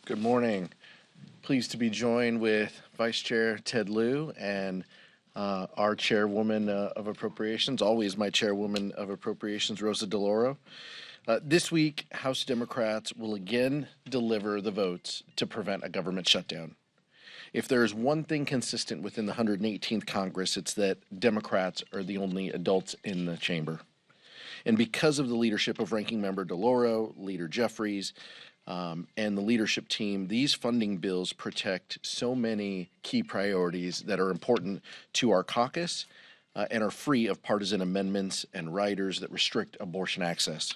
Good morning. Pleased to be joined with Vice Chair Ted Lieu and our Chairwoman of Appropriations, always my Chairwoman of Appropriations, Rosa DeLauro. This week, House Democrats will again deliver the votes to prevent a government shutdown. If there is one thing consistent within the 118th Congress, it's that Democrats are the only adults in the chamber. And because of the leadership of Ranking Member DeLauro, Leader Jeffries, and the leadership team, these funding bills protect so many key priorities that are important to our caucus and are free of partisan amendments and riders that restrict abortion access.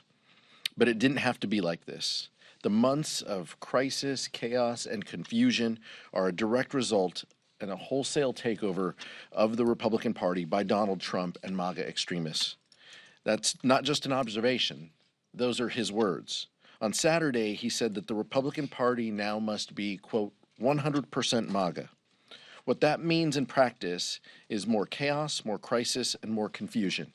But it didn't have to be like this. The months of crisis, chaos, and confusion are a direct result and a wholesale takeover of the Republican Party by Donald Trump and MAGA extremists. That's not just an observation. Those are his words. On Saturday, he said that the Republican Party now must be, quote, 100% MAGA. What that means in practice is more chaos, more crisis, and more confusion.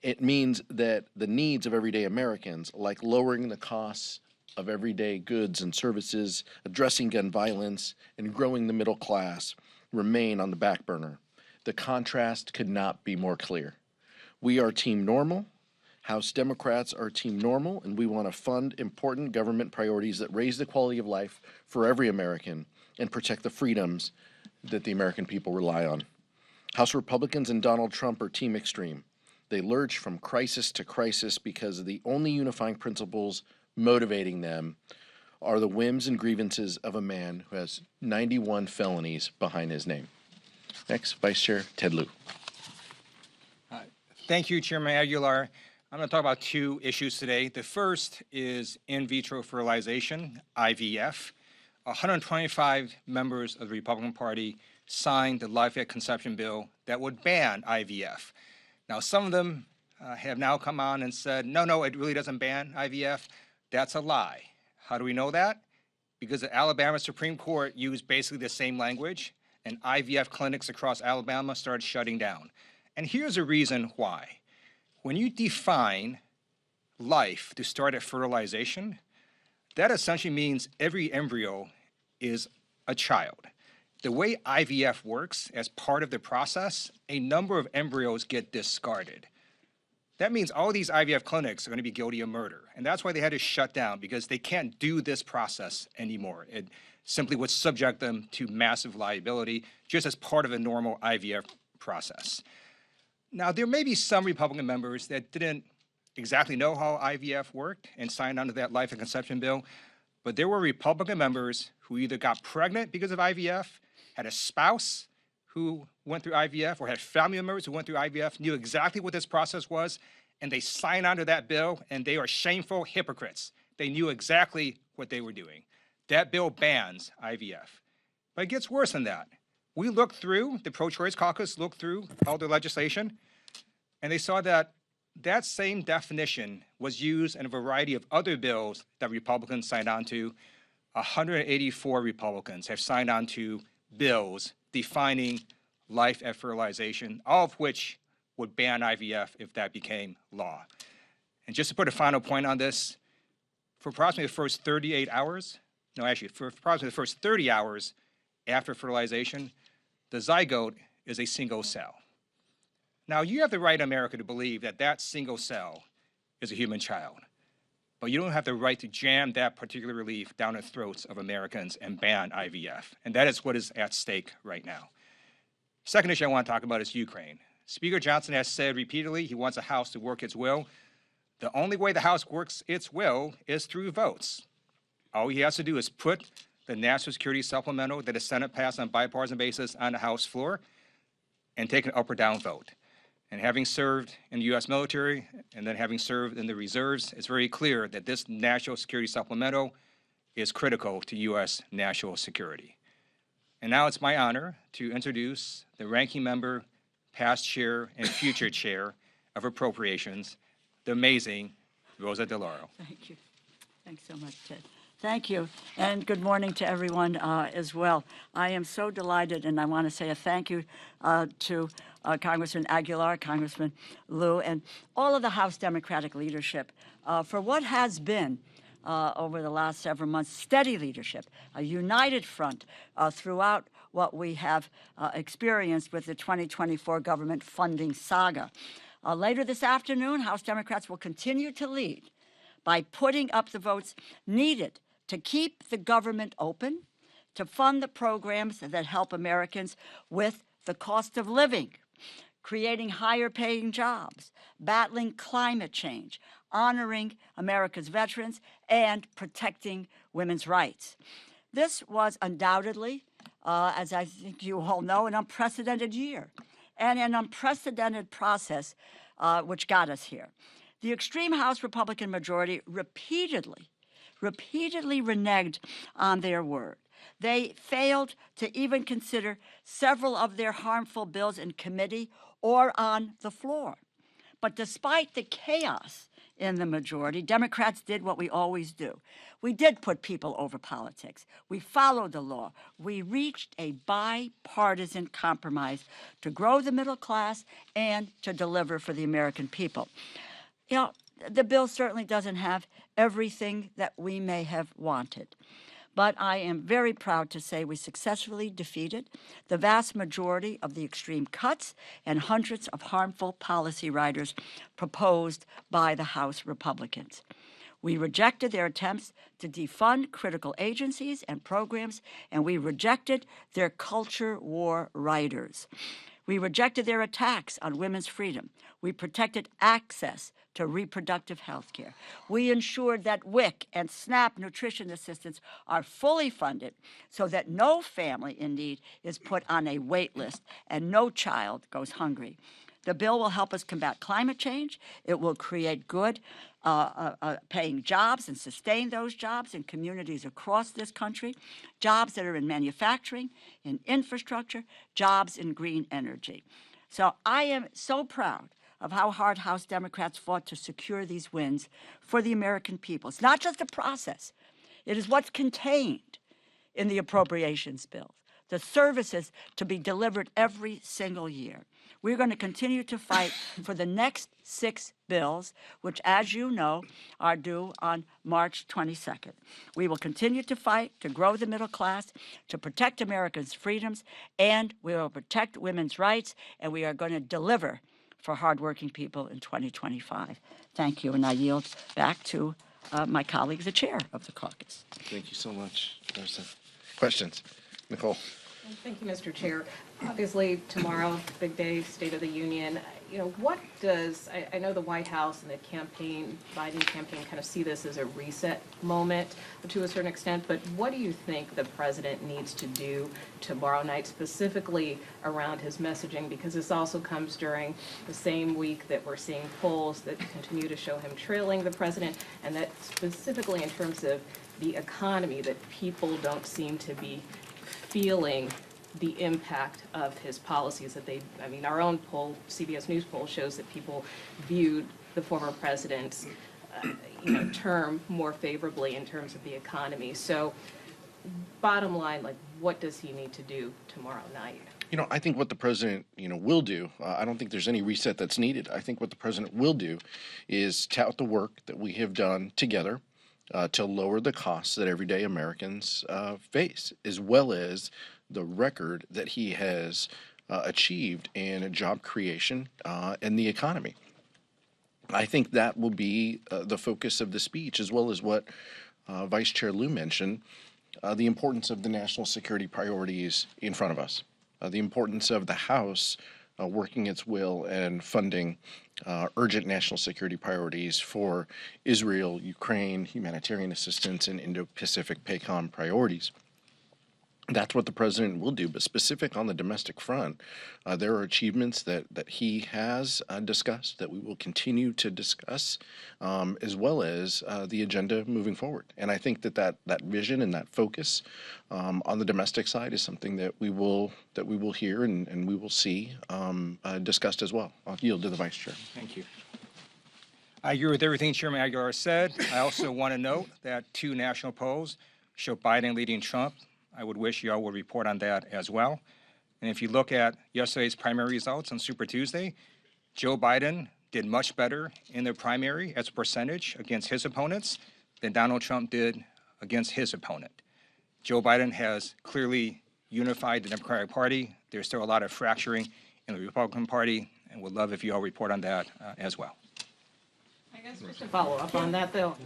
It means that the needs of everyday Americans, like lowering the costs of everyday goods and services, addressing gun violence, and growing the middle class, remain on the back burner. The contrast could not be more clear. We are Team Normal. House Democrats are Team Normal, and we want to fund important government priorities that raise the quality of life for every American and protect the freedoms that the American people rely on. House Republicans and Donald Trump are Team Extreme. They lurch from crisis to crisis because the only unifying principles motivating them are the whims and grievances of a man who has 91 felonies behind his name. Next, Vice Chair Ted Lieu. Thank you, Chairman Aguilar. I'm going to talk about two issues today. The first is in vitro fertilization, IVF. 125 members of the Republican Party signed the Life at Conception bill that would ban IVF. Now, some of them have now come on and said, no, it really doesn't ban IVF. That's a lie. How do we know that? Because the Alabama Supreme Court used basically the same language, and IVF clinics across Alabama started shutting down. And here's a reason why. When you define life to start at fertilization, that essentially means every embryo is a child. The way IVF works, as part of the process, a number of embryos get discarded. That means all these IVF clinics are going to be guilty of murder. And that's why they had to shut down, because they can't do this process anymore. It simply would subject them to massive liability just as part of the normal IVF process. Now, there may be some Republican members that didn't exactly know how IVF worked and signed onto that Life at Conception bill, but there were Republican members who either got pregnant because of IVF, had a spouse who went through IVF, or had family members who went through IVF, knew exactly what this process was, and they signed onto that bill, and they are shameful hypocrites. They knew exactly what they were doing. That bill bans IVF. But it gets worse than that. We looked through, the pro-choice caucus looked through all the legislation, and they saw that that same definition was used in a variety of other bills that Republicans signed on to. 184 Republicans have signed on to bills defining life at fertilization, all of which would ban IVF if that became law. And just to put a final point on this, for approximately the first 38 hours, for approximately the first 30 hours after fertilization, the zygote is a single cell. Now, you have the right in America to believe that that single cell is a human child, but you don't have the right to jam that particular belief down the throats of Americans and ban IVF. And that is what is at stake right now. Second issue I want to talk about is Ukraine. Speaker Johnson has said repeatedly he wants the House to work its will. The only way the House works its will is through votes. All he has to do is put the national security supplemental that the Senate passed on a bipartisan basis on the House floor and take an up or down vote. And having served in the U.S. military and then having served in the reserves, it's very clear that this national security supplemental is critical to U.S. national security. And now it's my honor to introduce the ranking member, past chair, and future chair of Appropriations, the amazing Rosa DeLauro. Thank you. Thanks so much, Ted. Thank you, and good morning to everyone as well. I am so delighted, and I want to say a thank you to Congressman Aguilar, Congressman Lieu, and all of the House Democratic leadership for what has been over the last several months, steady leadership, a united front throughout what we have experienced with the 2024 government funding saga. Later this afternoon, House Democrats will continue to lead by putting up the votes needed to keep the government open, to fund the programs that help Americans with the cost of living, creating higher paying jobs, battling climate change, honoring America's veterans, and protecting women's rights. This was undoubtedly, as I think you all know, an unprecedented year and an unprecedented process which got us here. The extreme House Republican majority repeatedly reneged on their word. They failed to even consider several of their harmful bills in committee or on the floor. But despite the chaos in the majority, Democrats did what we always do. We did put people over politics. We followed the law. We reached a bipartisan compromise to grow the middle class and to deliver for the American people. You know, the bill certainly doesn't have everything that we may have wanted. But I am very proud to say we successfully defeated the vast majority of the extreme cuts and hundreds of harmful policy riders proposed by the House Republicans. We rejected their attempts to defund critical agencies and programs, and we rejected their culture war riders. We rejected their attacks on women's freedom. We protected access to reproductive health care. We ensured that WIC and SNAP nutrition assistance are fully funded so that no family in need is put on a wait list and no child goes hungry. The bill will help us combat climate change. It will create good paying jobs and sustain those jobs in communities across this country, jobs that are in manufacturing, in infrastructure, jobs in green energy. So I am so proud of how hard House Democrats fought to secure these wins for the American people. It's not just a process. It is what's contained in the appropriations bills, the services to be delivered every single year. We're going to continue to fight for the next 6 bills, which, as you know, are due on March 22nd. We will continue to fight to grow the middle class, to protect America's freedoms, and we will protect women's rights, and we are going to deliver for hardworking people in 2025. Thank you, and I yield back to my colleague, the chair of the caucus. Thank you so much. Questions? Nicole. Thank you, Mr. Chair. Obviously, tomorrow, big day, State of the Union. You know, what does, I know the White House and the campaign, Biden campaign kind of see this as a reset moment to a certain extent, but what do you think the president needs to do tomorrow night, specifically around his messaging? Because this also comes during the same week that we're seeing polls that continue to show him trailing the president, and that specifically in terms of the economy, that people don't seem to be feeling the impact of his policies. That they, I mean, our own poll, CBS News poll, shows that people viewed the former president's term more favorably in terms of the economy. So bottom line, like, what does he need to do tomorrow night? You know, I think what the president, will do, I don't think there's any reset that's needed. I think what the president will do is tout the work that we have done together to lower the costs that everyday Americans face, as well as the record that he has achieved in job creation and the economy. I think that will be the focus of the speech, as well as what Vice Chair Liu mentioned, the importance of the national security priorities in front of us, the importance of the House working its will and funding urgent national security priorities for Israel, Ukraine, humanitarian assistance, and Indo-Pacific PACOM priorities. That's what the president will do, but specific on the domestic front, there are achievements that he has discussed, that we will continue to discuss, as well as the agenda moving forward. And I think that vision and that focus on the domestic side is something that we will hear and we will see discussed as well. I'll yield to the Vice Chair. Thank you. I agree with everything Chairman Aguilar said. I also want to note that 2 national polls show Biden leading Trump. I would wish you all would report on that as well. And if you look at yesterday's primary results on Super Tuesday, Joe Biden did much better in the primary as a percentage against his opponents than Donald Trump did against his opponent. Joe Biden has clearly unified the Democratic Party. There's still a lot of fracturing in the Republican Party, and would love if you all report on that as well. I guess just to follow up on that, though.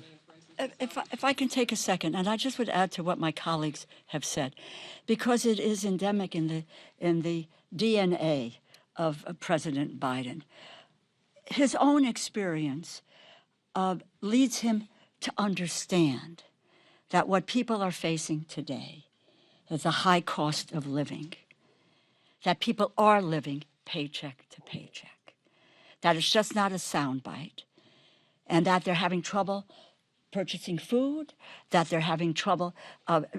If I can take a second, and I just would add to what my colleagues have said, because it is endemic in the DNA of President Biden. His own experience leads him to understand that what people are facing today is a high cost of living, that people are living paycheck to paycheck, that it's just not a soundbite, and that they're having trouble purchasing food, that they're having trouble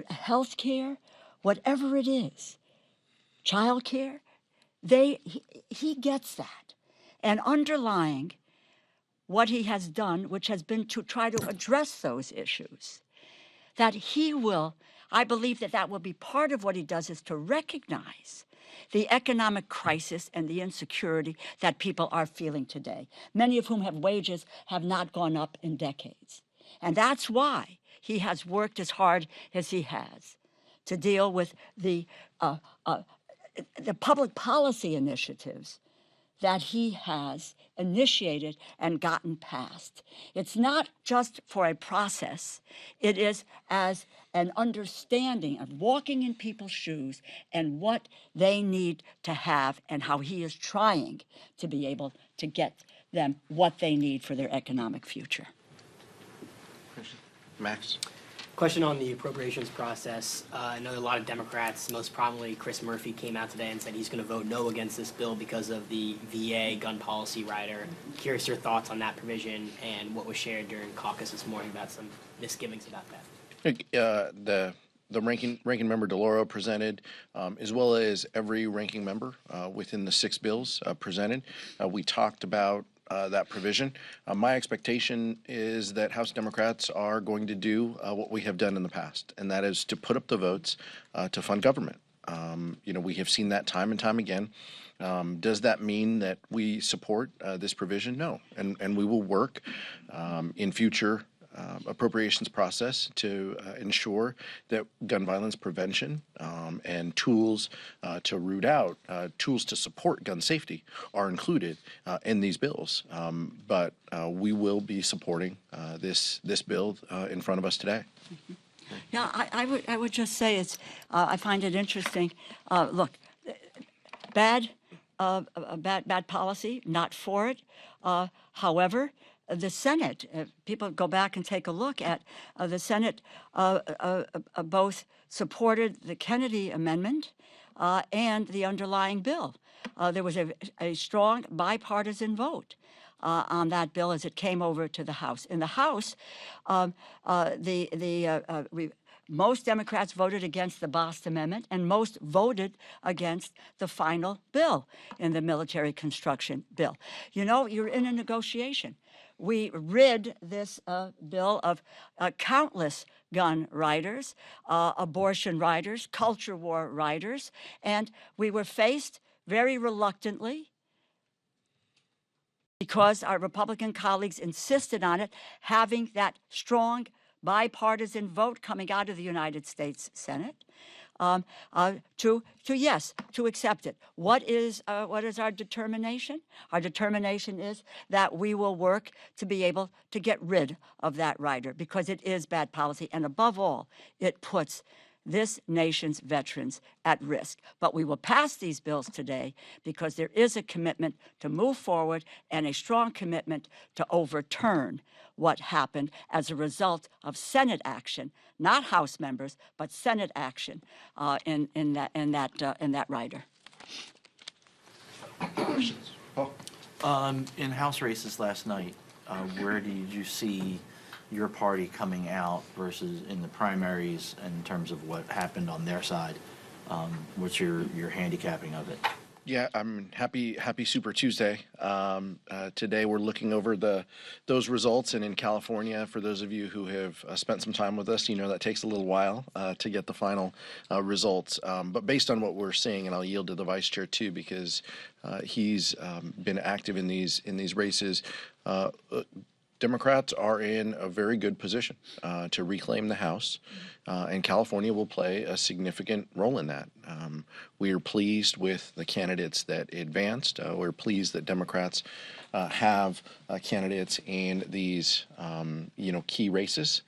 health care, whatever it is, child care, he gets that. And underlying what he has done, which has been to try to address those issues, that he will, I believe that will be part of what he does, is to recognize the economic crisis and the insecurity that people are feeling today, many of whom have wages have not gone up in decades. And that's why he has worked as hard as he has to deal with the public policy initiatives that he has initiated and gotten passed. It's not just for a process. It is as an understanding of walking in people's shoes and what they need to have, and how he is trying to be able to get them what they need for their economic future. Max? Question on the appropriations process. I know a lot of Democrats, most prominently Chris Murphy, came out today and said he's going to vote no against this bill because of the VA gun policy rider. Curious your thoughts on that provision and what was shared during caucus this morning about some misgivings about that. The ranking member DeLauro presented, as well as every ranking member within the 6 bills presented. We talked about that provision. My expectation is that House Democrats are going to do what we have done in the past, and that is to put up the votes to fund government. We have seen that time and time again. Does that mean that we support this provision? No, and we will work in future appropriations process to ensure that gun violence prevention and tools to root out, tools to support gun safety are included in these bills. But we will be supporting this bill in front of us today. Yeah, I would just say I find it interesting. Look, bad policy, not for it. However, the Senate, people go back and take a look at the Senate, both supported the Kennedy Amendment and the underlying bill. There was a strong bipartisan vote on that bill as it came over to the House. In the House, most Democrats voted against the Boston Amendment, and most voted against the final bill in the military construction bill. You're in a negotiation. We rid this bill of countless gun riders, abortion riders, culture war riders, and we were faced very reluctantly, because our Republican colleagues insisted on it, having that strong bipartisan vote coming out of the United States Senate, to accept it. What is our determination? Our determination is that we will work to be able to get rid of that rider, because it is bad policy, and above all, it puts this nation's veterans at risk. But we will pass these bills today because there is a commitment to move forward and a strong commitment to overturn what happened as a result of Senate action, not House members, but Senate action in that rider. Questions? Paul? In House races last night, where did you see your party coming out versus in the primaries in terms of what happened on their side? What's your handicapping of it? Yeah, I'm happy Super Tuesday. Today we're looking over those results, and in California, for those of you who have spent some time with us, that takes a little while to get the final results. But based on what we're seeing, and I'll yield to the vice chair too, because he's been active in these races. Democrats are in a very good position to reclaim the House, and California will play a significant role in that. We are pleased with the candidates that advanced. We're pleased that Democrats have candidates in these, key races.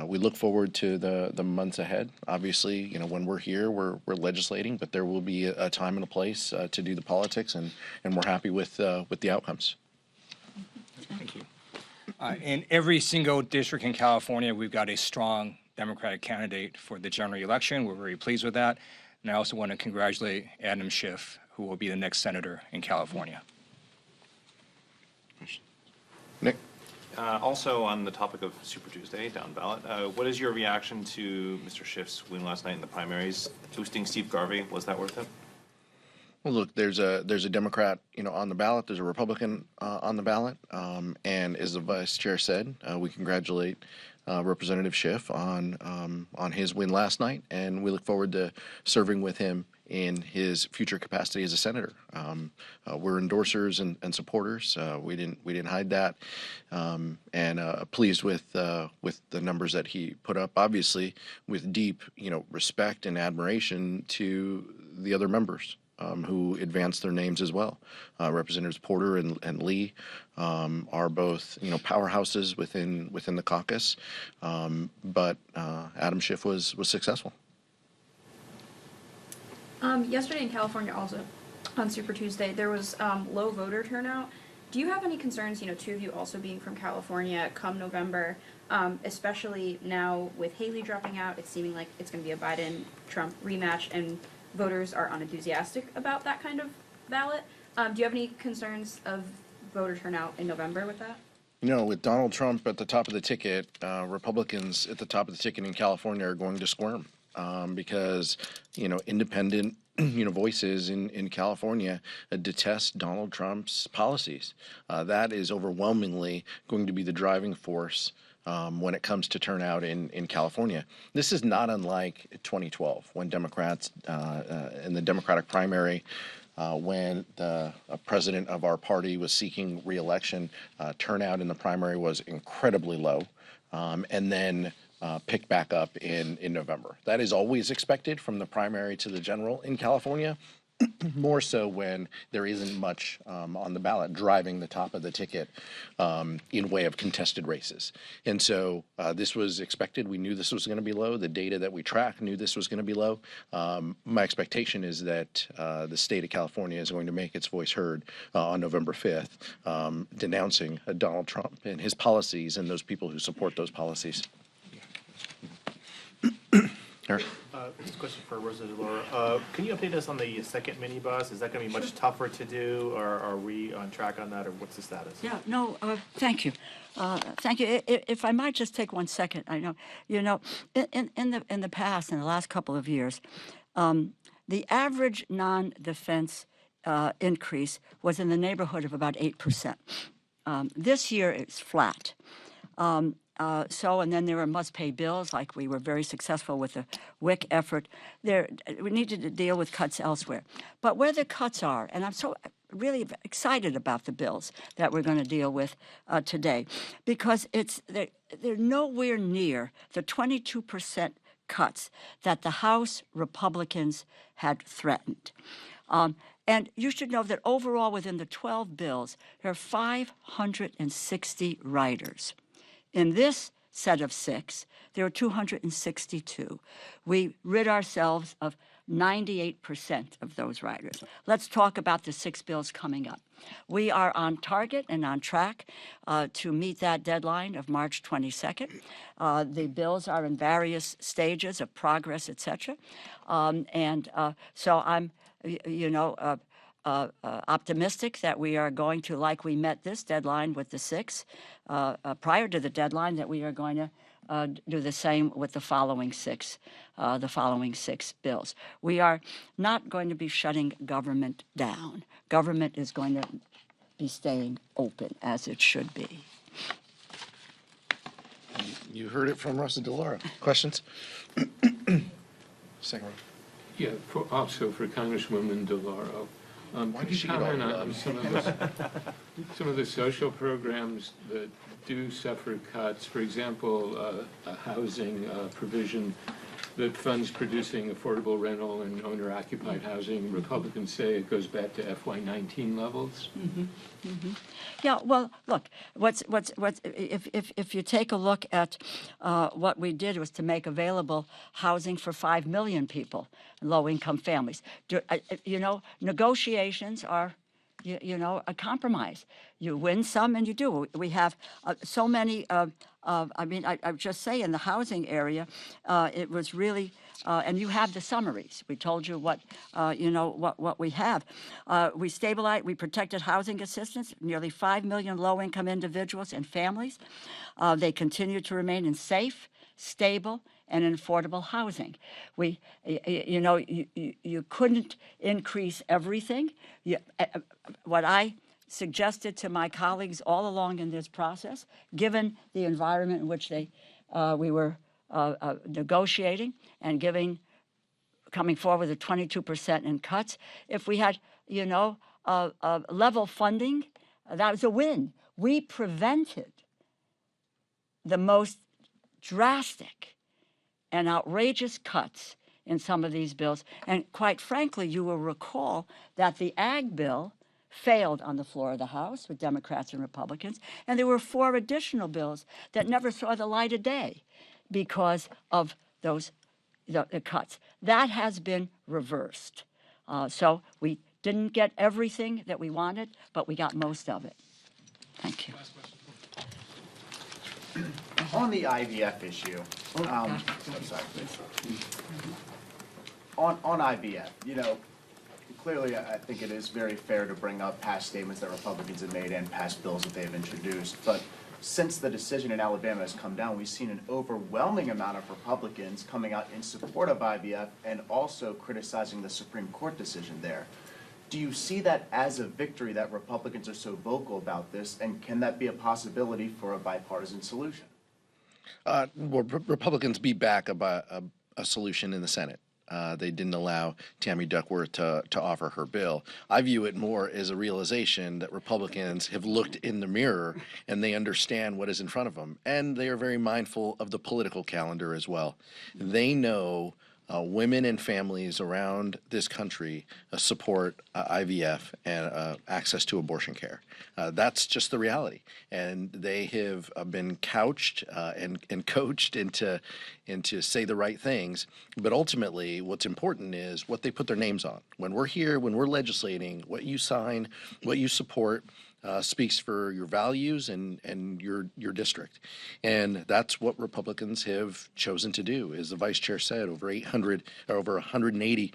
We look forward to the months ahead. Obviously, when we're here, we're legislating, but there will be a time and a place to do the politics, and we're happy with the outcomes. Thank you. In every single district in California, we've got a strong Democratic candidate for the general election. We're very pleased with that. And I also want to congratulate Adam Schiff, who will be the next senator in California. Nick? Also on the topic of Super Tuesday, down ballot, what is your reaction to Mr. Schiff's win last night in the primaries? Boosting Steve Garvey, was that worth it? Well, look, there's a Democrat, on the ballot. There's a Republican on the ballot, and as the vice chair said, we congratulate Representative Schiff on his win last night, and we look forward to serving with him in his future capacity as a senator. We're endorsers and supporters. We didn't hide that, and pleased with the numbers that he put up. Obviously, with deep respect and admiration to the other members who advanced their names as well. Representatives Porter and Lee are both powerhouses within the caucus, but Adam Schiff was successful. Yesterday in California, also on Super Tuesday, there was low voter turnout. Do you have any concerns, two of you also being from California, come November, especially now with Haley dropping out, it's seeming like it's going to be a Biden-Trump rematch, and voters are unenthusiastic about that kind of ballot. Do you have any concerns of voter turnout in November with that? With Donald Trump at the top of the ticket, Republicans at the top of the ticket in California are going to squirm because, independent, voices in California detest Donald Trump's policies. That is overwhelmingly going to be the driving force when it comes to turnout in California. This is not unlike 2012 when Democrats in the Democratic primary, when the president of our party was seeking re-election, turnout in the primary was incredibly low, and then picked back up in November. That is always expected from the primary to the general in California, more so when there isn't much on the ballot driving the top of the ticket in way of contested races. And so this was expected. We knew this was going to be low. The data that we track knew this was going to be low. My expectation is that the state of California is going to make its voice heard on November 5th, denouncing Donald Trump and his policies and those people who support those policies. Eric? This question for Rosa DeLauro. Can you update us on the second minibus? Is that going to be much tougher to do, or are we on track on that, or what's the status? Yeah, no, thank you. Thank you. If I might just take 1 second, I know, in the past, in the last couple of years, the average non-defense increase was in the neighborhood of about 8%. This year, it's flat. And then there are must-pay bills, like we were very successful with the WIC effort. We needed to deal with cuts elsewhere. But where the cuts are, and I'm so really excited about the bills that we're going to deal with today, because they're nowhere near the 22% cuts that the House Republicans had threatened. And you should know that overall, within the 12 bills, there are 560 riders. In this set of 6, there are 262. We rid ourselves of 98% of those riders. Let's talk about the 6 bills coming up. We are on target and on track to meet that deadline of March 22nd. The bills are in various stages of progress, et cetera. So I'm, optimistic that we are going to, like we met this deadline with the 6, prior to the deadline, that we are going to do the same with the following 6 bills. We are not going to be shutting government down. Government is going to be staying open, as it should be. You heard it from Rosa DeLauro. Questions? Second one. Yeah, also for Congresswoman DeLauro. Why Could does you she get all comment the on love? some of the social programs that do suffer cuts? For example, a housing provision that funds producing affordable rental and owner-occupied housing. Republicans say it goes back to FY19 levels. Yeah, well, look, if you take a look at what we did was to make available housing for 5 million people, low-income families. Negotiations are, a compromise. You win some and you do. We have so many, I would just say in the housing area, it was really, and you have the summaries. We told you what we have. We stabilized, we protected housing assistance, nearly 5 million low-income individuals and families. They continue to remain in safe, stable, and affordable housing. You couldn't increase everything. What I suggested to my colleagues all along in this process, given the environment in which we were negotiating and coming forward with 22% in cuts, if we had, level funding, that was a win. We prevented the most drastic and outrageous cuts in some of these bills. And quite frankly, you will recall that the ag bill failed on the floor of the House with Democrats and Republicans, and there were 4 additional bills that never saw the light of day because of the cuts. That has been reversed. So we didn't get everything that we wanted, but we got most of it. Thank you. On the IVF issue, I'm sorry, please. On IVF, clearly I think it is very fair to bring up past statements that Republicans have made and past bills that they've introduced. But since the decision in Alabama has come down, we've seen an overwhelming amount of Republicans coming out in support of IVF and also criticizing the Supreme Court decision there. Do you see that as a victory that Republicans are so vocal about this, and can that be a possibility for a bipartisan solution? Republicans beat back a solution in the Senate. They didn't allow Tammy Duckworth to offer her bill. I view it more as a realization that Republicans have looked in the mirror and they understand what is in front of them. And they are very mindful of the political calendar as well. They know women and families around this country support IVF and access to abortion care. That's just the reality. And they have been couched and coached into say the right things. But ultimately, what's important is what they put their names on. When we're here, when we're legislating, what you sign, what you support, speaks for your values and your district. And that's what Republicans have chosen to do. As the vice chair said, over 180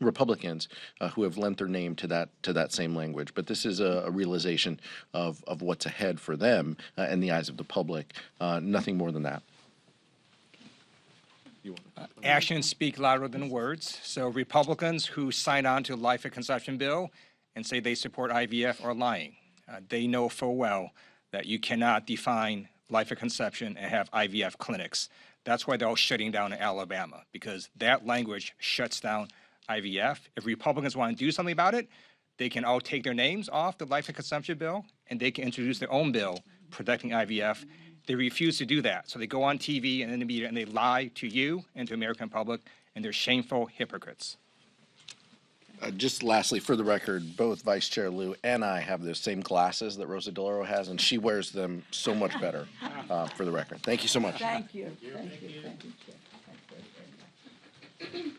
Republicans who have lent their name to that same language. But this is a realization of what's ahead for them in the eyes of the public. Nothing more than that. Actions speak louder than words. So Republicans who sign on to life and conception bill and say they support IVF are lying. They know full well that you cannot define life and conception and have IVF clinics. That's why they're all shutting down in Alabama, because that language shuts down IVF. If Republicans want to do something about it, they can all take their names off the life and conception bill and they can introduce their own bill protecting IVF. They refuse to do that. So they go on TV and in the media and they lie to you and to the American public, and they're shameful hypocrites. Just lastly, for the record, both Vice Chair Liu and I have the same glasses that Rosa DeLauro has, and she wears them so much better, for the record. Thank you so much. Thank you. Thank you. Thank you.